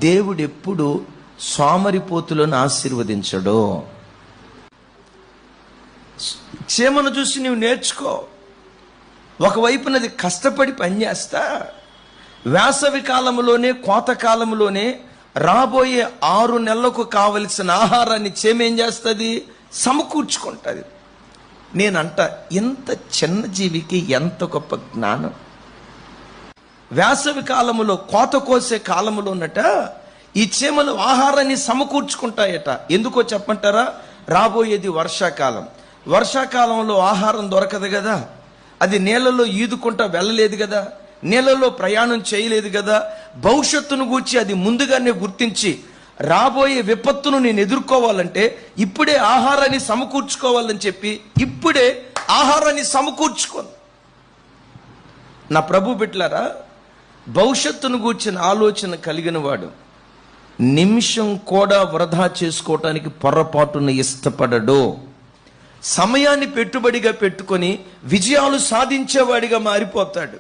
దేవుడు ఎప్పుడు సోమరిపోతులను ఆశీర్వదించడు. చీమను చూసి నువ్వు నేర్చుకో. ఒకవైపునది కష్టపడి పనిచేస్తా, వేసవి కాలంలోనే, కోత కాలంలోనే రాబోయే 6 నెలలకు కావలసిన ఆహారాన్ని చీమ ఏం చేస్తుంది? సమకూర్చుకుంటుంది. నేనంట, ఇంత చిన్న జీవికి ఎంత గొప్ప జ్ఞానం. వేసవి కాలములో, కోత కోసే కాలములో ఉన్నట ఈ చీమలు ఆహారాన్ని సమకూర్చుకుంటాయట. ఎందుకో చెప్పంటారా? రాబోయేది వర్షాకాలం. వర్షాకాలంలో ఆహారం దొరకదు కదా, అది నీళ్ళలో ఈదుకుంటా వెళ్ళలేదు కదా, నీళ్ళలో ప్రయాణం చేయలేదు కదా. భవిష్యత్తును గూర్చి అది ముందుగానే గుర్తించి రాబోయే విపత్తును నేను ఎదుర్కోవాలంటే ఇప్పుడే ఆహారాన్ని సమకూర్చుకోవాలని చెప్పి ఇప్పుడే ఆహారాన్ని సమకూర్చుకోను. నా ప్రభు బిడ్డలారా, భవిష్యత్తును గూర్చిన ఆలోచన కలిగిన వాడు నిమిషం కూడా వృధా చేసుకోవటానికి పొరపాటును ఇష్టపడడు. సమయాన్ని పెట్టుబడిగా పెట్టుకొని విజయాలు సాధించేవాడిగా మారిపోతాడు.